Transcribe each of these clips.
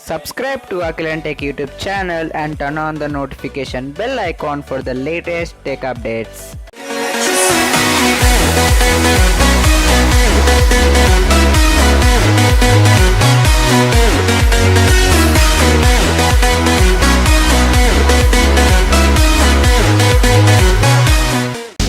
Subscribe to Akilan Tech YouTube channel and turn on the notification bell icon for the latest tech updates.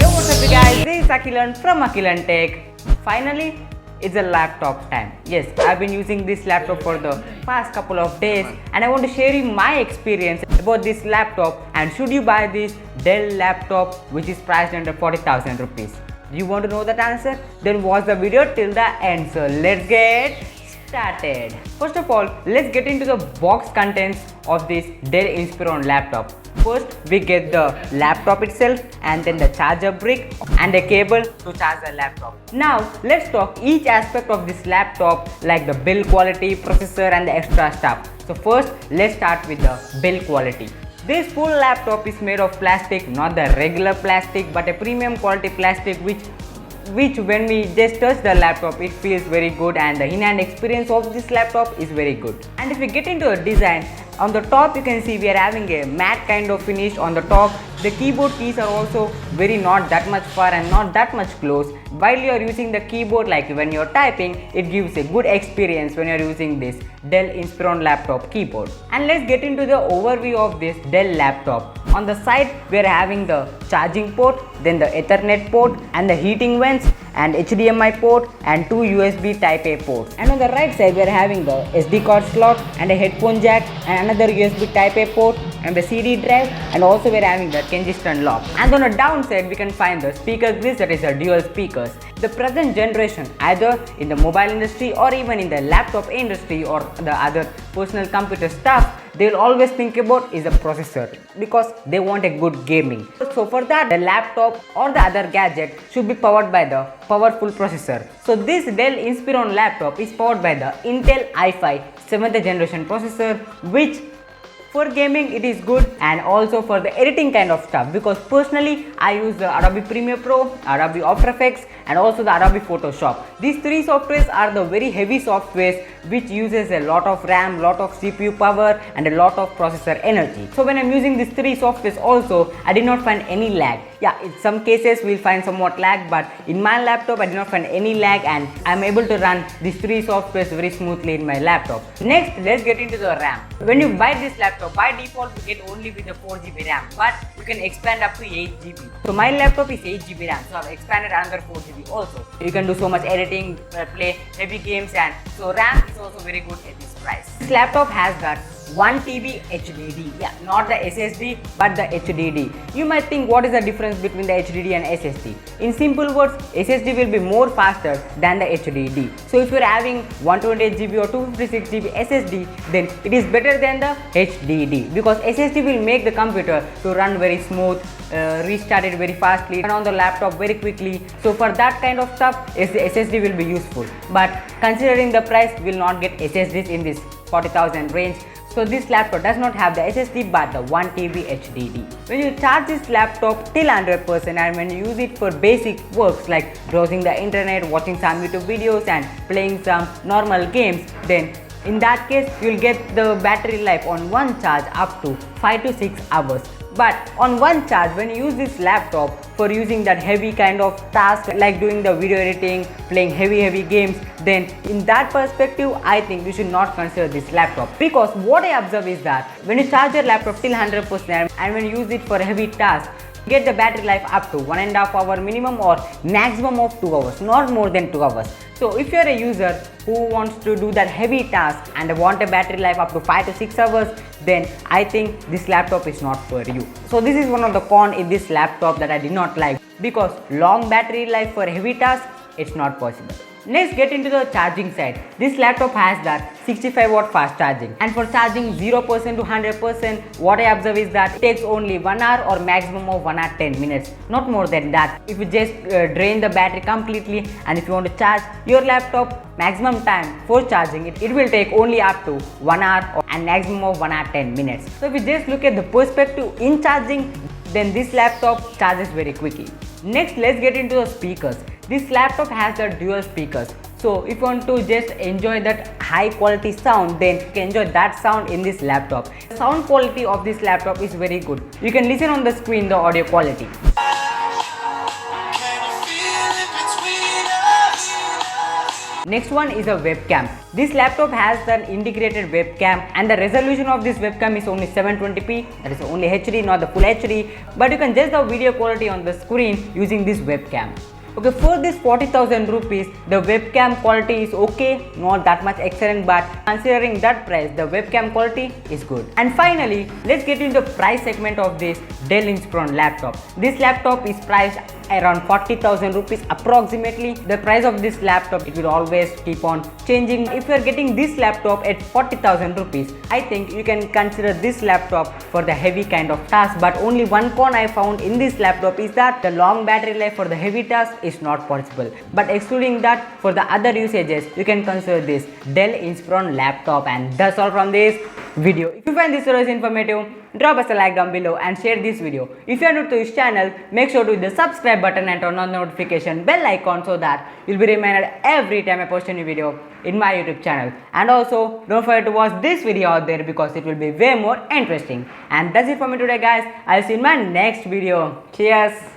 Yo, what's up guys, this is Akilan from Akilan Tech. Finally, it's a laptop time. Yes, I've been using this laptop for the past couple of days and I want to share you my experience about this laptop and should you buy this Dell laptop which is priced under 40,000 rupees. Do you want to know that answer? Then watch the video till the end. So let's get started. First of all, let's get into the box contents of this Dell Inspiron laptop. First, we get the laptop itself and then the charger brick and a cable to charge the laptop. Now, let's talk each aspect of this laptop like the build quality, processor and the extra stuff. So first, let's start with the build quality. This full laptop is made of plastic, not the regular plastic but a premium quality plastic which when we just touch the laptop it feels very good and the in-hand experience of this laptop is very good. And if we get into a design, on the top you can see we are having a matte kind of finish on the top. The keyboard keys are also very not that much far and not that much close. While you are using the keyboard, like when you are typing, it gives a good experience when you are using this Dell Inspiron laptop keyboard. And let's get into the overview of this Dell laptop. On the side we are having the charging port, then the Ethernet port and the heating vents and HDMI port and two USB type A ports. And on the right side we are having the SD card slot and a headphone jack and another USB type A port and the CD drive, and also we are having the Kensington lock. And on the downside we can find the speaker grills, that is the dual speakers. The present generation, either in the mobile industry or even in the laptop industry or the other personal computer stuff, they will always think about is the processor because they want a good gaming. So for that, the laptop or the other gadget should be powered by the powerful processor. So this Dell Inspiron laptop is powered by the Intel i5 7th generation processor, which for gaming it is good and also for the editing kind of stuff, because personally I use the Adobe Premiere Pro, Adobe After Effects and also the Adobe Photoshop. These three softwares are the very heavy softwares which uses a lot of RAM, lot of CPU power and a lot of processor energy. So when I'm using these three softwares also, I did not find any lag. Yeah, in some cases we'll find somewhat lag, but in my laptop I did not find any lag and I'm able to run these three softwares very smoothly in my laptop. Next, let's get into the RAM. When you buy this laptop, by default you get only with the 4GB RAM, but you can expand up to 8GB. So my laptop is 8GB RAM, so I've expanded another 4GB also. You can do so much editing, play heavy games, and so RAM is also very good at this price. This laptop has got 1TB HDD, yeah, not the SSD but the HDD. You might think what is the difference between the HDD and SSD. In simple words, SSD will be more faster than the HDD. So if you are having 128GB or 256GB SSD, then it is better than the HDD because SSD will make the computer to run very smooth, restart it very fastly and on the laptop very quickly. So for that kind of stuff, the SSD will be useful. But considering the price, we will not get SSDs in this 40,000 range. So this laptop does not have the SSD but the 1TB HDD. When you charge this laptop till 100% and when you use it for basic works like browsing the internet, watching some YouTube videos and playing some normal games, then in that case you will get the battery life on one charge up to 5 to 6 hours. But on one charge, when you use this laptop for using that heavy kind of task like doing the video editing, playing heavy games, then in that perspective I think you should not consider this laptop, because what I observe is that when you charge your laptop till 100% and when you use it for heavy tasks, get the battery life up to 1.5 hour minimum or maximum of 2 hours, not more than 2 hours. So if you are a user who wants to do that heavy task and want a battery life up to 5 to 6 hours, then I think this laptop is not for you. So this is one of the cons in this laptop that I did not like, because long battery life for heavy tasks, it's not possible. Next, get into the charging side. This laptop has that 65 watt fast charging, and for charging 0% to 100%, what I observe is that it takes only 1 hour or maximum of 1 hour 10 minutes, not more than that. If you just drain the battery completely and if you want to charge your laptop, maximum time for charging it will take only up to 1 hour and maximum of 1 hour 10 minutes. So if you just look at the perspective in charging, then this laptop charges very quickly. Next, let's get into the speakers. This laptop has the dual speakers. So if you want to just enjoy that high quality sound, then you can enjoy that sound in this laptop. The sound quality of this laptop is very good. You can listen on the screen the audio quality. Next one is a webcam. This laptop has an integrated webcam and the resolution of this webcam is only 720p, that is only HD, not the full HD, but you can judge the video quality on the screen using this webcam. Okay, for this 40,000 rupees, the webcam quality is okay, not that much excellent, but considering that price, the webcam quality is good. And finally, let's get into the price segment of this Dell Inspiron laptop. This laptop is priced around 40,000 rupees approximately. The price of this laptop, it will always keep on changing. If you are getting this laptop at 40,000 rupees, I think you can consider this laptop for the heavy kind of task. But only one con I found in this laptop is that the long battery life for the heavy task is not possible. But excluding that, for the other usages, you can consider this Dell Inspiron laptop. And that's all from this video. If you find this video informative, drop us a like down below and share this video. If you are new to this channel, make sure to hit the subscribe button and turn on the notification bell icon so that you'll be reminded every time I post a new video in my YouTube channel. And also, don't forget to watch this video out there because it will be way more interesting. And that's it for me today, guys. I'll see you in my next video. Cheers.